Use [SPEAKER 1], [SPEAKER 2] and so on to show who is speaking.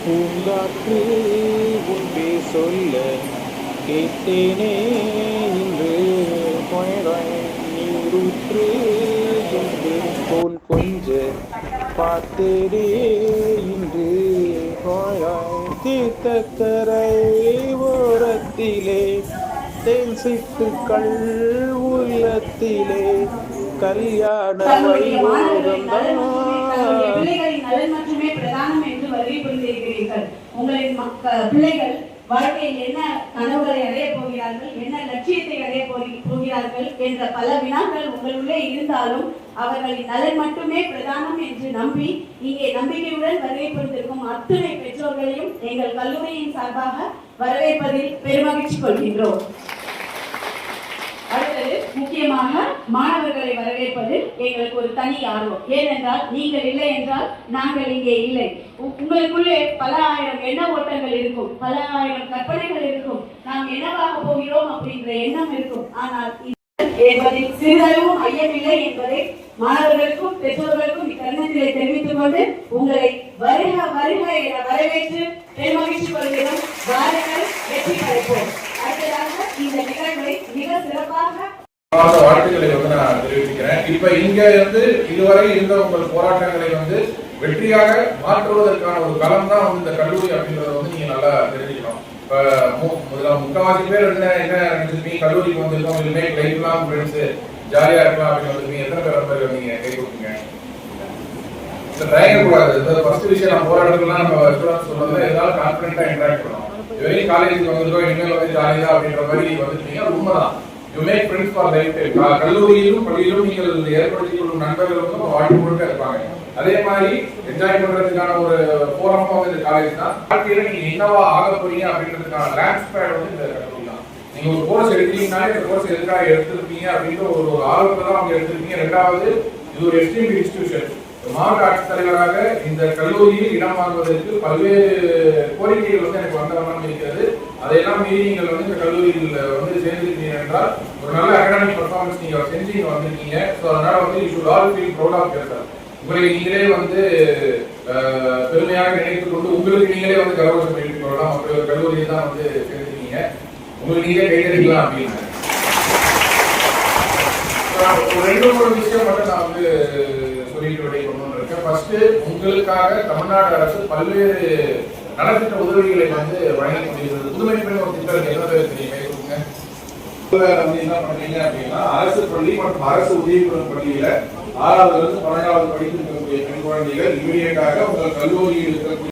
[SPEAKER 1] பூங்காற்று உன்பே சொல்ல கேட்டேனே இன்று நீரூற்று என்று போல் கொஞ்ச பார்த்தேனே இன்று தீர்த்தக்கரை ஓரத்திலே தேன் சிட்டுக்கள் உள்ளத்திலே கல்யாண வைபோகம்
[SPEAKER 2] உங்களின் பிள்ளைகள் வாழ்க்கையில் என்ன கனவுகளை அடைய போகிறார்கள், என்ன லட்சியத்தை அடைய போகிறார்கள் என்ற பல வினாக்கள் உங்களுள்ளே இருந்தாலும் அவர்களின் நலன் மட்டுமே பிரதானம் என்று நம்பி இங்கே நம்பிக்கையுடன் வருகை புரிந்திருக்கும் அத்தனை பெற்றோர்களையும் எங்கள் கல்லூரியின் சார்பாக வரவேற்பதில் பெருமகிழ்ச்சி கொள்கின்றோம். அடுத்தது முக்கியமாக மாணவர்களை வரவேற்பதில் எங்களுக்கு ஒரு தனி ஆர்வம். ஏனென்றால் நீங்கள் இல்லை என்றால் நாங்கள் இங்கே இல்லை. உங்களுக்குள்ளே பல ஆயிரம் எண்ண ஓட்டங்கள் இருக்கும், பல ஆயிரம் கற்பனைகள் இருக்கும், நாம் என்னவாக போகிறோம் அப்படின்ற எண்ணம் இருக்கும். ஆனால் என்பதில் சிறிதளவும் ஐயமில்லை என்பதை மாணவர்களுக்கும் பெற்றோர்களுக்கும் இத்தருணத்திலே தெரிவித்துக் கொண்டு உங்களை வருக வருக என வரவேற்று பெருமகிழ்ச்சி கொள்கிறோம். வாருங்கள், வெற்றி படைப்போம். அடுத்ததாக இந்த நிகழ்வை மிக சிறப்பாக
[SPEAKER 3] வாழ்த்துக்களை நான் தெரிவிக்கிறேன். இப்ப இங்க இதுவரை இருந்த உங்கள் போராட்டங்களை வெற்றியாக மாற்றுவதற்கான ஒரு களம் தான் இந்த கல்லூரி அப்படின்றத நீங்க நல்லா தெரிஞ்சுக்கணும். இப்ப முக்காவாசி பேர் என்ன நினைச்சிருக்கீங்க, கல்லூரிக்கு வந்திருக்கோம், இதுமே லைஃப் லாங் ஃப்ரெண்ட்ஸ், ஜாலியா இருக்கலாம் அப்படின்னு வந்திருக்கீங்க. எத்தனை பேர் நீங்க கை கொடுப்பீங்க? தயங்கக்கூடாது. ஃபர்ஸ்ட் விஷயம், நம்ம போராட்டங்கள்லாம் நம்ம சொல்றது ஏதாவது கான்பிடண்டா இன்டராக்ட் பண்ணணும். இதுவரையும் காலேஜுக்கு வந்திருக்கோம், இனிமேல் ஜாலியா அப்படின்ற மாதிரி வந்துருக்கீங்க. அது உண்மைதான். You make friends for lifetime. கல்லூரியிலும் பள்ளியிலும் நீங்கள் ஏற்படுத்திக் கொள்ளும் நண்பர்கள் வாழ்க்கை முழுக்க இருப்பாங்க. அதே மாதிரி என்ஜாய் பண்றதுக்கான ஒரு போரமா இந்த காலேஜ் தான். வாழ்க்கையில நீங்க என்னவா ஆக போறீங்க அப்படின்றதுக்கான லான்ச் பேட் இந்த கல்லூரி தான். நீங்க ஒரு கோர்ஸ் எடுக்கிறீங்கனாலே இந்த கோர்ஸ் எதுக்காக எடுத்திருக்கீங்க அப்படின்ற ஒரு ஆர்வத்தை தான் அவங்க எடுத்திருக்கீங்க. ரெண்டாவது, இது ஒரு எக்ஸ்ட்ரீம் இன்ஸ்டிடியூஷன். மாவட்ட ஆட்சித்தலைவராக இந்த கல்லூரியில் இடம் வாங்குவதற்கு பல்வேறு கோரிக்கைகள் எனக்கு வந்தவண்ணம் இருக்கிறது. அதையெல்லாம் மீறி நீங்கள் இந்த கல்லூரியில் சேர்ந்திருக்கீங்க என்றால் ஒரு நல்ல அகாடமிக் பர்ஃபார்மன்ஸ் நீங்க செஞ்சு இங்க வந்திருக்கீங்க. ஸோ அதனால you should all feel proud of yourself. உங்களை நீங்களே பெருமையாக நினைத்துக் கொண்டு உங்களுக்கு நீங்களே கௌரவம் எழுதிக் கொள்ளலாம். ஒரு கல்லூரியில் தான் சேர்ந்திருக்கீங்க, உங்களுக்கு நீங்களே கைதறிக்கலாம் அப்படின்னு. ஒரு 2-3 விஷயம் மட்டும் நான் சொல்லிட்டு விடை கொண்டு இருக்கேன். ஃபர்ஸ்ட், உங்களுக்காக தமிழ்நாடு அரசு பல்வேறு நலத்திட்ட உதவிகளை வழங்கி கொண்டிருக்கிறது. புதுமை பெண் ஒரு திட்டம் என்ன பேர் தெரியும்? என்ன பண்றீங்க அப்படின்னா, அரசு பள்ளி மற்றும் அரசு உதவி பெறும் பள்ளியில 6வது 12வது படித்து இருக்கக்கூடிய பெண் குழந்தைகள் இமீடியட்டாக உங்கள் கல்லூரியில் இருக்கக்கூடிய